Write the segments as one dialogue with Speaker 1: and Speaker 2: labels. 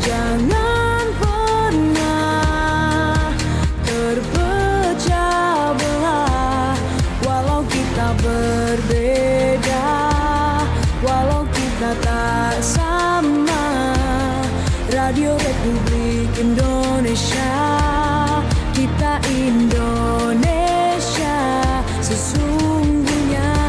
Speaker 1: Jangan pernah terpecah belah, walau kita berbeda, walau kita tak sama. Radio Republik Indonesia, kita Indonesia sesungguhnya.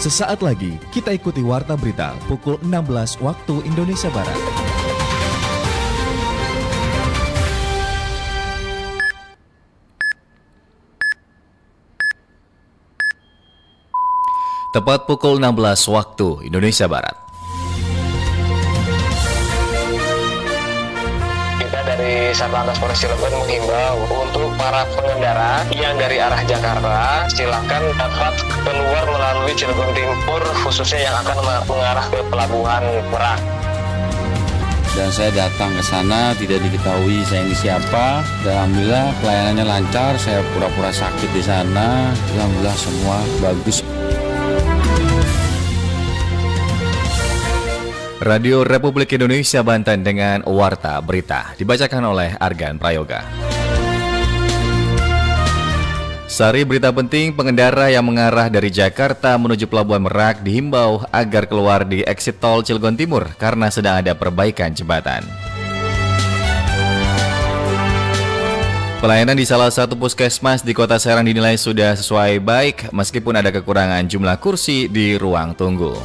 Speaker 2: Sesaat lagi kita ikuti Warta Berita pukul 16 waktu Indonesia Barat.
Speaker 3: Tepat pukul 16 waktu Indonesia Barat.
Speaker 4: Dari Satlantas Polres Cilegon menghimbau untuk para pengendara yang dari arah Jakarta silakan dapat keluar melalui Cilegon Timur, khususnya yang akan mengarah ke Pelabuhan Merak.
Speaker 5: Dan saya datang ke sana tidak diketahui saya ini siapa. Dan alhamdulillah pelayanannya lancar. Saya pura-pura sakit di sana. Alhamdulillah semua bagus.
Speaker 3: Radio Republik Indonesia Banten dengan Warta Berita dibacakan oleh Argan Prayoga. Sari berita penting, pengendara yang mengarah dari Jakarta menuju Pelabuhan Merak dihimbau agar keluar di exit tol Cilegon Timur karena sedang ada perbaikan jembatan. Pelayanan di salah satu puskesmas di Kota Serang dinilai sudah sesuai baik meskipun ada kekurangan jumlah kursi di ruang tunggu.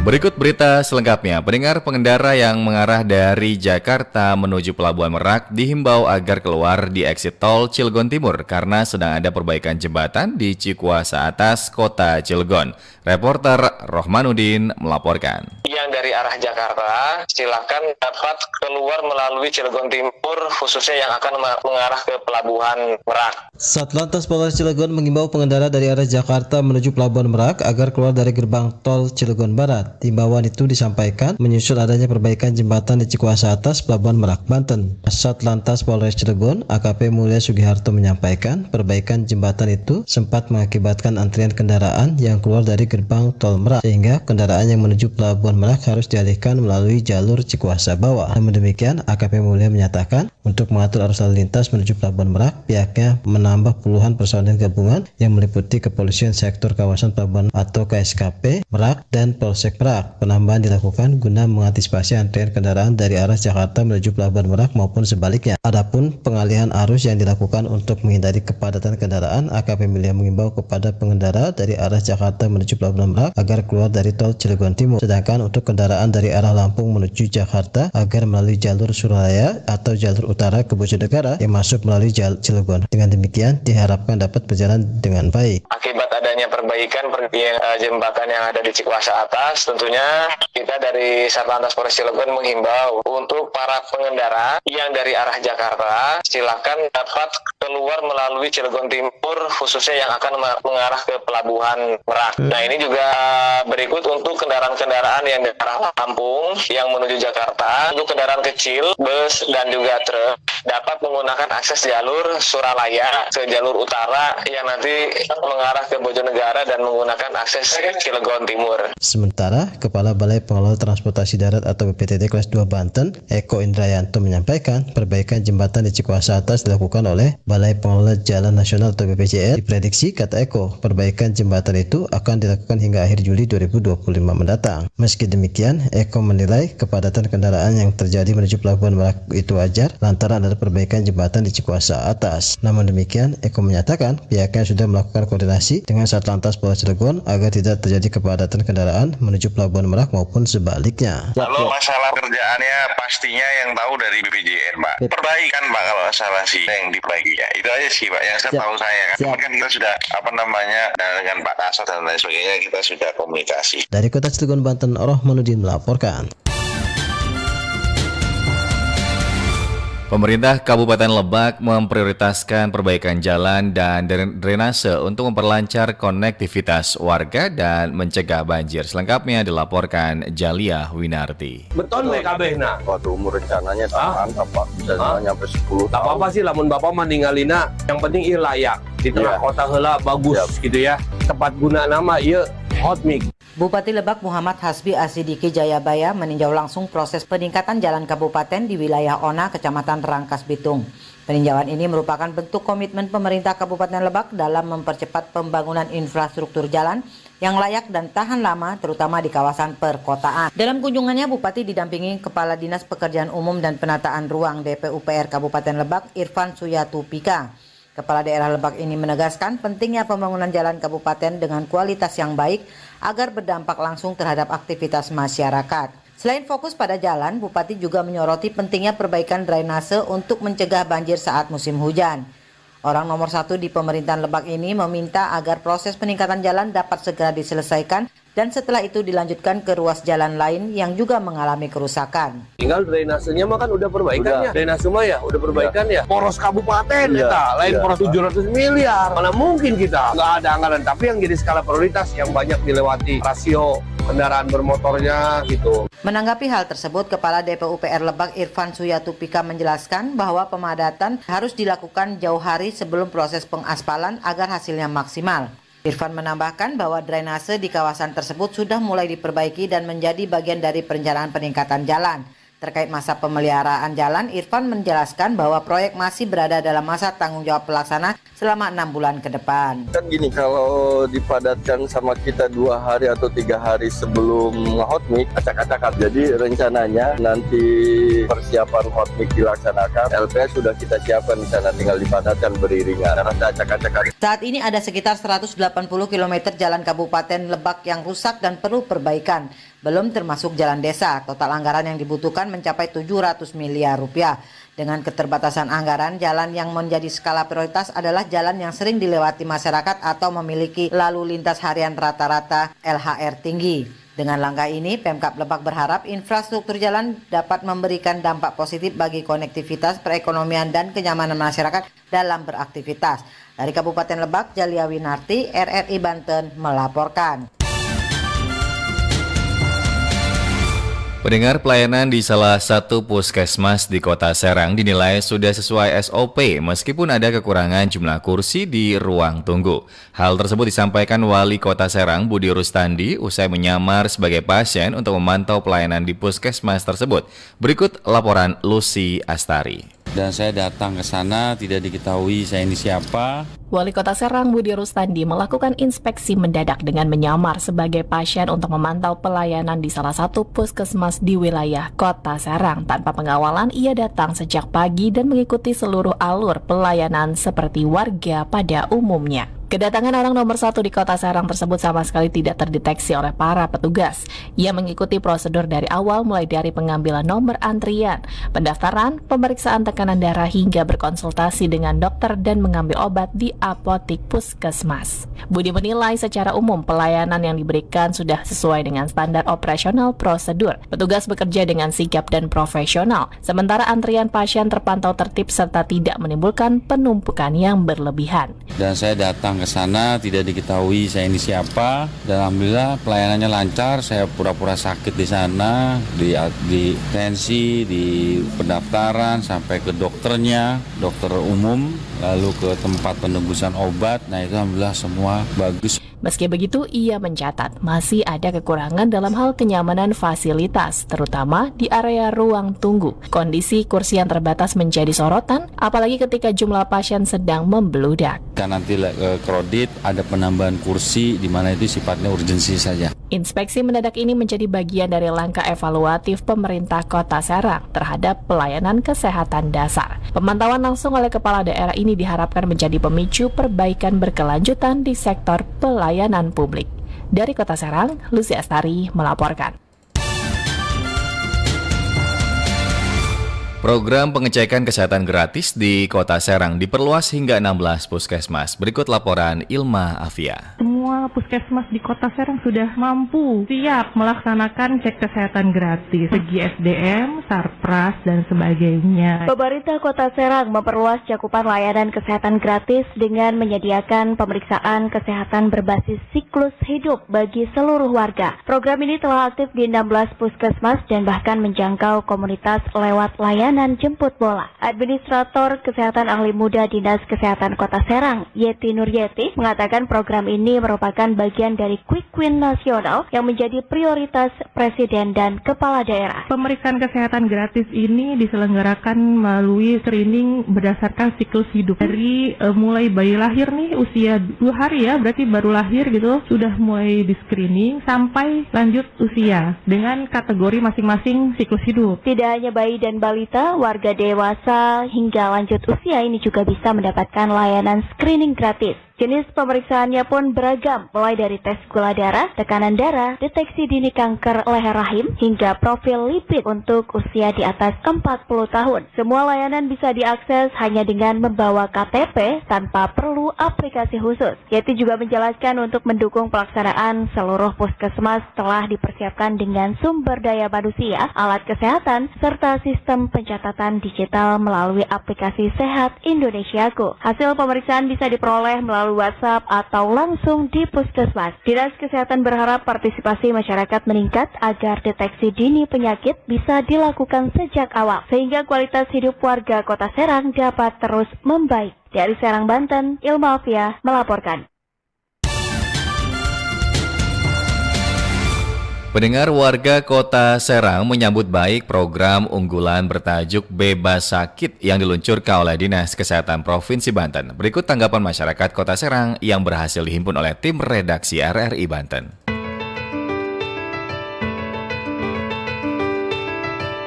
Speaker 3: Berikut berita selengkapnya. Pendengar, pengendara yang mengarah dari Jakarta menuju Pelabuhan Merak dihimbau agar keluar di exit tol Cilegon Timur karena sedang ada perbaikan jembatan di Cikuasa Atas, Kota Cilegon. Reporter Rohmanuddin melaporkan.
Speaker 4: Yang dari arah Jakarta silakan dapat keluar melalui Cilegon Timur, khususnya yang akan mengarah ke Pelabuhan Merak.
Speaker 6: Satlantas Polres Cilegon mengimbau pengendara dari arah Jakarta menuju Pelabuhan Merak agar keluar dari gerbang tol Cilegon Barat. Himbauan itu disampaikan menyusul adanya perbaikan jembatan di Cikuasa Atas, Pelabuhan Merak, Banten. Satlantas Polres Cilegon AKP Mulya Sugiharto menyampaikan perbaikan jembatan itu sempat mengakibatkan antrian kendaraan yang keluar dari gerbang tol Merak, sehingga kendaraan yang menuju Pelabuhan Merak harus dialihkan melalui jalur Cikuasa bawah. Namun demikian, AKP Mulya menyatakan untuk mengatur arus lalu lintas menuju Pelabuhan Merak, pihaknya menambah puluhan personel gabungan yang meliputi Kepolisian Sektor Kawasan Pelabuhan atau KSKP Merak dan Polsek Merak. Penambahan dilakukan guna mengantisipasi antrian kendaraan dari arah Jakarta menuju Pelabuhan Merak maupun sebaliknya. Adapun pengalihan arus yang dilakukan untuk menghindari kepadatan kendaraan, AKP Mulya mengimbau kepada pengendara dari arah Jakarta menuju Pelabuhan Merak agar keluar dari tol Cilegon Timur. Sedangkan untuk kendaraan dari arah Lampung menuju Jakarta agar melalui jalur Suralaya atau jalur utara ke Bojonegara yang masuk melalui jalur Cilegon. Dengan demikian diharapkan dapat berjalan dengan baik.
Speaker 4: Akibat adanya perbaikan jembatan yang ada di Cikuasa Atas, tentunya kita dari Satlantas Polres Cilegon menghimbau untuk para pengendara yang dari arah Jakarta silakan dapat keluar melalui Cilegon Timur, khususnya yang akan mengarah ke Pelabuhan Merak. Nah, ini juga berikut untuk kendaraan-kendaraan yang dari arah Lampung yang menuju Jakarta. Untuk kendaraan kecil, bus dan juga truk dapat menggunakan akses jalur Suralaya ke jalur utara yang nanti mengarah ke Bojonegara dan menggunakan akses Cilegon Timur.
Speaker 6: Sementara Kepala Balai Pengelola Transportasi Darat atau BPTD Kelas 2 Banten, Eko Indrayanto menyampaikan perbaikan jembatan di Cikuasa Atas dilakukan oleh Balai Pengelola Jalan Nasional atau BPJL. Diprediksi, kata Eko, perbaikan jembatan itu akan dilakukan hingga akhir Juli 2025 mendatang. Meski demikian, Eko menilai kepadatan kendaraan yang terjadi menuju Pelabuhan Merak itu wajar lantaran ada perbaikan jembatan di Cikuasa Atas. Namun demikian, Eko menyatakan pihaknya sudah melakukan koordinasi dengan Satlantas Polres Cilegon agar tidak terjadi kepadatan kendaraan menuju Pelabuhan Merak maupun sebaliknya.
Speaker 7: Kalau masalah kerjaannya pastinya yang tahu dari BPJN, Pak. Perbaikan, Pak, kalau salah sih yang diperbaiki ya. Itu aja sih, Pak, yang saya tahu saya kan. Kan kita sudah dengan Pak Kasat dan lain sebagainya kita sudah komunikasi.
Speaker 6: Dari Kota Cilegon, Banten, Rohmanuddin melaporkan.
Speaker 3: Pemerintah Kabupaten Lebak memprioritaskan perbaikan jalan dan drainase untuk memperlancar konektivitas warga dan mencegah banjir. Selengkapnya dilaporkan Jalia Winarti.
Speaker 8: Beton BKB nah.
Speaker 9: Waktu umur rencananya mantap Pak, bisa nyampe 10 tahun.
Speaker 8: Tak apa-apa sih lamun Bapak meninggalina, yang penting ieu layak. Di tengah kota heula bagus gitu ya. Tepat guna nama ieu hot mix.
Speaker 10: Bupati Lebak Muhammad Hasbi Asidiki Jayabaya meninjau langsung proses peningkatan jalan kabupaten di wilayah Ona, Kecamatan Rangkas Bitung. Peninjauan ini merupakan bentuk komitmen pemerintah Kabupaten Lebak dalam mempercepat pembangunan infrastruktur jalan yang layak dan tahan lama, terutama di kawasan perkotaan. Dalam kunjungannya, Bupati didampingi Kepala Dinas Pekerjaan Umum dan Penataan Ruang DPUPR Kabupaten Lebak, Irfan Suyatupika. Kepala Daerah Lebak ini menegaskan pentingnya pembangunan jalan kabupaten dengan kualitas yang baik agar berdampak langsung terhadap aktivitas masyarakat. Selain fokus pada jalan, Bupati juga menyoroti pentingnya perbaikan drainase untuk mencegah banjir saat musim hujan. Orang nomor 1 di pemerintahan Lebak ini meminta agar proses peningkatan jalan dapat segera diselesaikan dan setelah itu dilanjutkan ke ruas jalan lain yang juga mengalami kerusakan.
Speaker 8: Tinggal drainasenya mah kan udah perbaikan ya. Drainase mah ya udah perbaikan ya. Poros kabupaten lain poros 700 miliar. Mana mungkin kita nggak ada anggaran, tapi yang jadi skala prioritas yang banyak dilewati rasio kendaraan bermotornya gitu.
Speaker 10: Menanggapi hal tersebut, Kepala DPUPR Lebak Irfan Suyatupika menjelaskan bahwa pemadatan harus dilakukan jauh hari sebelum proses pengaspalan agar hasilnya maksimal. Irfan menambahkan bahwa drainase di kawasan tersebut sudah mulai diperbaiki dan menjadi bagian dari perencanaan peningkatan jalan. Terkait masa pemeliharaan jalan, Irfan menjelaskan bahwa proyek masih berada dalam masa tanggung jawab pelaksana selama 6 bulan ke depan.
Speaker 9: Kan gini, kalau dipadatkan sama kita 2 hari atau 3 hari sebelum hot mix, acak-acakan. Jadi rencananya nanti persiapan hot mix dilaksanakan, LPS sudah kita siapkan di sana, tinggal dipadatkan beriringan. Acak-acakan.
Speaker 10: Saat ini ada sekitar 180 km jalan Kabupaten Lebak yang rusak dan perlu perbaikan. Belum termasuk jalan desa. Total anggaran yang dibutuhkan mencapai 700 miliar rupiah. Dengan keterbatasan anggaran, jalan yang menjadi skala prioritas adalah jalan yang sering dilewati masyarakat atau memiliki lalu lintas harian rata-rata LHR tinggi. Dengan langkah ini, Pemkab Lebak berharap infrastruktur jalan dapat memberikan dampak positif bagi konektivitas, perekonomian, dan kenyamanan masyarakat dalam beraktivitas. Dari Kabupaten Lebak, Jalia Winarti, RRI Banten melaporkan.
Speaker 3: Pendengar, pelayanan di salah satu puskesmas di Kota Serang dinilai sudah sesuai SOP meskipun ada kekurangan jumlah kursi di ruang tunggu. Hal tersebut disampaikan Wali Kota Serang Budi Rustandi usai menyamar sebagai pasien untuk memantau pelayanan di puskesmas tersebut. Berikut laporan Lucy Astari.
Speaker 5: Dan saya datang ke sana, tidak diketahui saya ini siapa.
Speaker 11: Wali Kota Serang Budi Rustandi melakukan inspeksi mendadak dengan menyamar sebagai pasien untuk memantau pelayanan di salah satu puskesmas di wilayah Kota Serang. Tanpa pengawalan, ia datang sejak pagi dan mengikuti seluruh alur pelayanan seperti warga pada umumnya. Kedatangan orang nomor 1 di Kota Serang tersebut sama sekali tidak terdeteksi oleh para petugas. Ia mengikuti prosedur dari awal, mulai dari pengambilan nomor antrian, pendaftaran, pemeriksaan tekanan darah, hingga berkonsultasi dengan dokter dan mengambil obat di apotik puskesmas. Budi menilai secara umum pelayanan yang diberikan sudah sesuai dengan standar operasional prosedur. Petugas bekerja dengan sigap dan profesional, sementara antrian pasien terpantau tertib serta tidak menimbulkan penumpukan yang berlebihan.
Speaker 5: Dan saya datang ke sana, tidak diketahui saya ini siapa, dan alhamdulillah pelayanannya lancar. Saya pura-pura sakit di sana, di tensi, di pendaftaran, sampai ke dokternya, dokter umum, lalu ke tempat penembusan obat. Nah, itu alhamdulillah semua bagus.
Speaker 11: Meski begitu, ia mencatat masih ada kekurangan dalam hal kenyamanan fasilitas, terutama di area ruang tunggu. Kondisi kursi yang terbatas menjadi sorotan, apalagi ketika jumlah pasien sedang membludak.
Speaker 5: Kan nanti kredit ada penambahan kursi, di mana itu sifatnya urgensi saja.
Speaker 11: Inspeksi mendadak ini menjadi bagian dari langkah evaluatif pemerintah Kota Serang terhadap pelayanan kesehatan dasar. Pemantauan langsung oleh kepala daerah ini diharapkan menjadi pemicu perbaikan berkelanjutan di sektor pelayanan publik. Dari Kota Serang, Lucy Astari melaporkan.
Speaker 3: Program pengecekan kesehatan gratis di Kota Serang diperluas hingga 16 puskesmas. Berikut laporan Ilma Afia.
Speaker 12: semua puskesmas di Kota Serang sudah mampu siap melaksanakan cek kesehatan gratis, segi SDM, Sarpras, dan sebagainya.
Speaker 13: Pemerintah Kota Serang memperluas cakupan layanan kesehatan gratis dengan menyediakan pemeriksaan kesehatan berbasis siklus hidup bagi seluruh warga. Program ini telah aktif di 16 puskesmas dan bahkan menjangkau komunitas lewat layanan jemput bola. Administrator Kesehatan Ahli Muda Dinas Kesehatan Kota Serang, Yeti Nuryeti, mengatakan program ini merupakan bagian dari Quick Win nasional yang menjadi prioritas Presiden dan Kepala Daerah.
Speaker 12: Pemeriksaan kesehatan gratis ini diselenggarakan melalui screening berdasarkan siklus hidup. Dari mulai bayi lahir nih, usia 2 hari ya, berarti baru lahir gitu, sudah mulai di screening sampai lanjut usia dengan kategori masing-masing siklus hidup.
Speaker 13: Tidak hanya bayi dan balita, warga dewasa hingga lanjut usia ini juga bisa mendapatkan layanan screening gratis. Jenis pemeriksaannya pun beragam, mulai dari tes gula darah, tekanan darah, deteksi dini kanker leher rahim, hingga profil lipid untuk usia di atas 40 tahun. Semua layanan bisa diakses hanya dengan membawa KTP tanpa perlu aplikasi khusus. Yeti juga menjelaskan untuk mendukung pelaksanaan seluruh puskesmas telah dipersiapkan dengan sumber daya manusia, alat kesehatan, serta sistem pencatatan digital melalui aplikasi Sehat Indonesiaku. Hasil pemeriksaan bisa diperoleh melalui WhatsApp atau langsung di puskesmas. Dinas Kesehatan berharap partisipasi masyarakat meningkat agar deteksi dini penyakit bisa dilakukan sejak awal, sehingga kualitas hidup warga Kota Serang dapat terus membaik. Dari Serang, Banten, Ilma Alfia melaporkan.
Speaker 3: Pendengar, warga Kota Serang menyambut baik program unggulan bertajuk Bebas Sakit yang diluncurkan oleh Dinas Kesehatan Provinsi Banten. Berikut tanggapan masyarakat Kota Serang yang berhasil dihimpun oleh tim redaksi RRI Banten.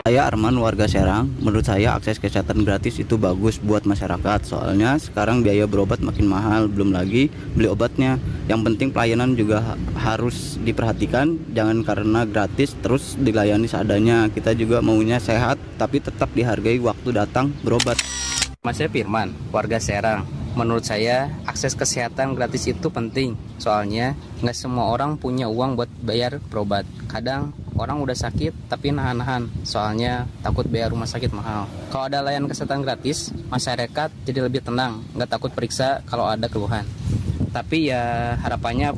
Speaker 14: Saya Arman, warga Serang. Menurut saya akses kesehatan gratis itu bagus buat masyarakat. Soalnya sekarang biaya berobat makin mahal, belum lagi beli obatnya. Yang penting pelayanan juga harus diperhatikan. Jangan karena gratis terus dilayani seadanya. Kita juga maunya sehat, tapi tetap dihargai waktu datang berobat.
Speaker 15: Saya Firman, warga Serang. Menurut saya akses kesehatan gratis itu penting. Soalnya nggak semua orang punya uang buat bayar berobat. Kadang orang udah sakit tapi nahan-nahan, soalnya takut bayar rumah sakit mahal. Kalau ada layanan kesehatan gratis, masyarakat jadi lebih tenang, nggak takut periksa kalau ada keluhan. Tapi ya harapannya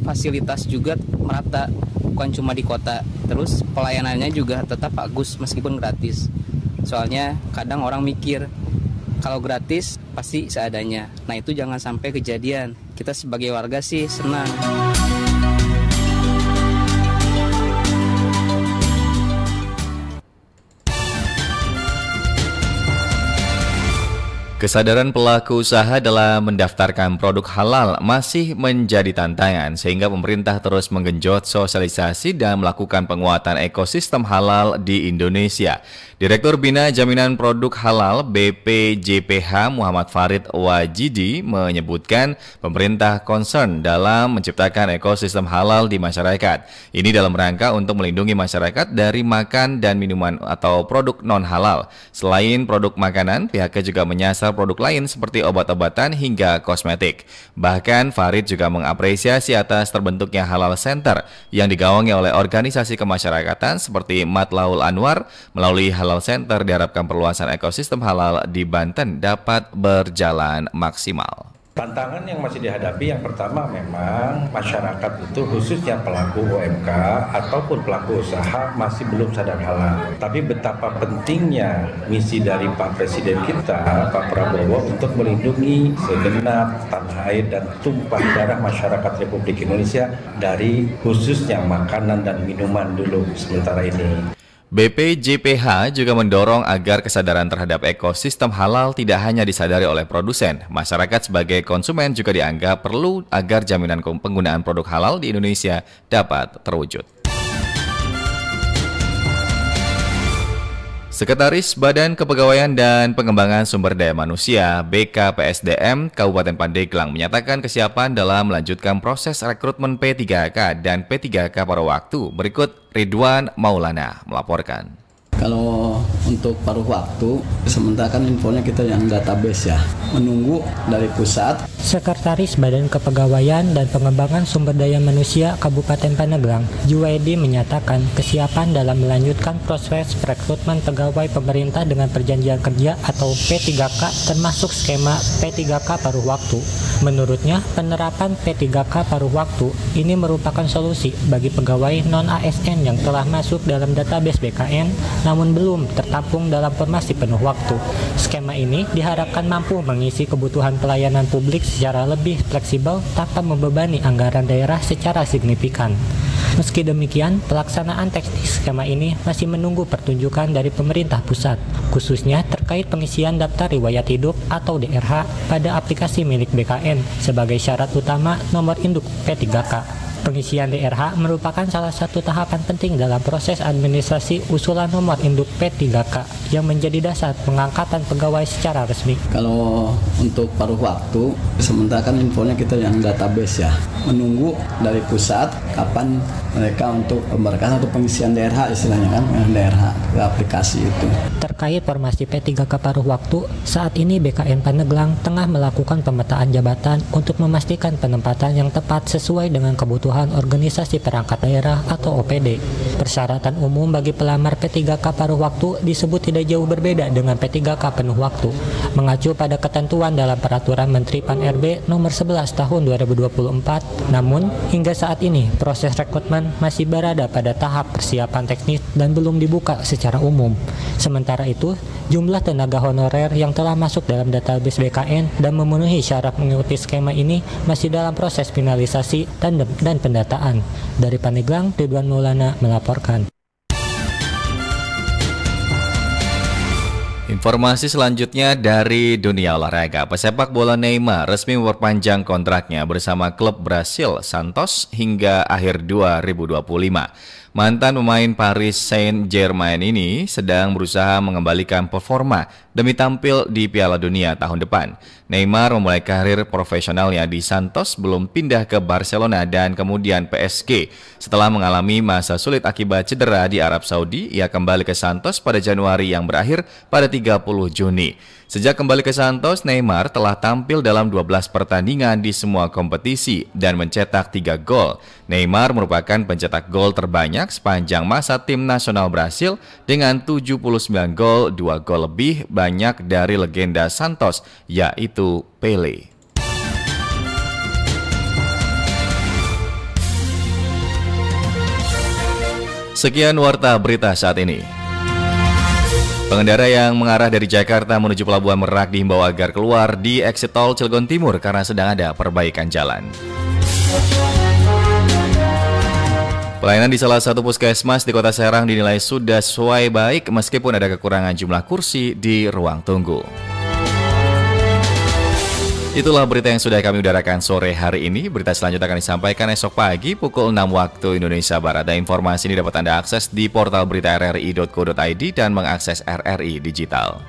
Speaker 15: fasilitas juga merata, bukan cuma di kota. Terus pelayanannya juga tetap bagus meskipun gratis. Soalnya kadang orang mikir, kalau gratis pasti seadanya. Nah itu jangan sampai kejadian. Kita sebagai warga sih senang.
Speaker 3: Kesadaran pelaku usaha dalam mendaftarkan produk halal masih menjadi tantangan sehingga pemerintah terus menggenjot sosialisasi dan melakukan penguatan ekosistem halal di Indonesia. Direktur Bina Jaminan Produk Halal BPJPH Muhammad Farid Wajidi menyebutkan pemerintah concern dalam menciptakan ekosistem halal di masyarakat. Ini dalam rangka untuk melindungi masyarakat dari makan dan minuman atau produk non-halal. Selain produk makanan, pihaknya juga menyasar produk lain seperti obat-obatan hingga kosmetik. Bahkan Farid juga mengapresiasi atas terbentuknya Halal Center yang digawangi oleh organisasi kemasyarakatan seperti Matlaul Anwar. Melalui Halal Center diharapkan perluasan ekosistem halal di Banten dapat berjalan maksimal.
Speaker 16: Tantangan yang masih dihadapi yang pertama memang masyarakat itu khususnya pelaku UMK ataupun pelaku usaha masih belum sadar halal. Tapi betapa pentingnya misi dari Pak Presiden kita, Pak Prabowo, untuk melindungi segenap tanah air dan tumpah darah masyarakat Republik Indonesia dari khususnya makanan dan minuman dulu sementara ini.
Speaker 3: BPJPH juga mendorong agar kesadaran terhadap ekosistem halal tidak hanya disadari oleh produsen. Masyarakat sebagai konsumen juga dianggap perlu agar jaminan penggunaan produk halal di Indonesia dapat terwujud. Sekretaris Badan Kepegawaian dan Pengembangan Sumber Daya Manusia BKPSDM Kabupaten Pandeglang menyatakan kesiapan dalam melanjutkan proses rekrutmen P3K dan P3K pada waktu. Berikut Ridwan Maulana melaporkan.
Speaker 17: Kalau
Speaker 14: untuk paruh waktu, sementara kan infonya kita yang database ya, menunggu dari pusat.
Speaker 17: Sekretaris Badan Kepegawaian dan Pengembangan Sumber Daya Manusia Kabupaten Pandeglang, Juwaidi, menyatakan kesiapan dalam melanjutkan proses rekrutmen pegawai pemerintah dengan perjanjian kerja atau P3K termasuk skema P3K paruh waktu. Menurutnya, penerapan P3K paruh waktu ini merupakan solusi bagi pegawai non-ASN yang telah masuk dalam database BKN namun belum tertampung dalam formasi penuh waktu. Skema ini diharapkan mampu mengisi kebutuhan pelayanan publik secara lebih fleksibel tanpa membebani anggaran daerah secara signifikan. Meski demikian, pelaksanaan teknis skema ini masih menunggu pertunjukan dari pemerintah pusat, khususnya terkait pengisian daftar riwayat hidup atau DRH pada aplikasi milik BKN sebagai syarat utama nomor induk P3K. Pengisian DRH merupakan salah satu tahapan penting dalam proses administrasi usulan nomor induk P3K yang menjadi dasar pengangkatan pegawai secara resmi.
Speaker 14: Kalau untuk paruh waktu, sementara kan infonya kita yang database ya, menunggu dari pusat kapan mereka untuk pemberkasan atau pengisian DRH istilahnya kan, DRH ke aplikasi itu.
Speaker 17: Terkait formasi P3K paruh waktu, saat ini BKN Pandeglang tengah melakukan pemetaan jabatan untuk memastikan penempatan yang tepat sesuai dengan kebutuhan organisasi perangkat daerah atau OPD. Persyaratan umum bagi pelamar P3K paruh waktu disebut tidak jauh berbeda dengan P3K penuh waktu, mengacu pada ketentuan dalam Peraturan Menteri Pan-RB nomor 11 tahun 2024. Namun, hingga saat ini proses rekrutmen masih berada pada tahap persiapan teknis dan belum dibuka secara umum. Sementara itu, jumlah tenaga honorer yang telah masuk dalam database BKN dan memenuhi syarat mengikuti skema ini masih dalam proses finalisasi dan pendataan. Dari Pandeglang, Ridwan Maulana melaporkan.
Speaker 3: Informasi selanjutnya dari dunia olahraga. Pesepak bola Neymar resmi memperpanjang kontraknya bersama klub Brasil Santos hingga akhir 2025. Mantan pemain Paris Saint-Germain ini sedang berusaha mengembalikan performa demi tampil di Piala Dunia tahun depan. Neymar memulai karir profesionalnya di Santos sebelum pindah ke Barcelona dan kemudian PSG. Setelah mengalami masa sulit akibat cedera di Arab Saudi, ia kembali ke Santos pada Januari yang berakhir pada 30 Juni. Sejak kembali ke Santos, Neymar telah tampil dalam 12 pertandingan di semua kompetisi dan mencetak 3 gol. Neymar merupakan pencetak gol terbanyak sepanjang masa tim nasional Brasil dengan 79 gol, 2 gol lebih banyak dari legenda Santos, yaitu Pele. Sekian Warta Berita saat ini. Pengendara yang mengarah dari Jakarta menuju Pelabuhan Merak dihimbau agar keluar di exit tol Cilegon Timur karena sedang ada perbaikan jalan. Pelayanan di salah satu puskesmas di Kota Serang dinilai sudah sesuai baik meskipun ada kekurangan jumlah kursi di ruang tunggu. Itulah berita yang sudah kami udarakan sore hari ini. Berita selanjutnya akan disampaikan esok pagi pukul 6 waktu Indonesia Barat. Dan informasi ini dapat Anda akses di portal berita rri.co.id dan mengakses RRI Digital.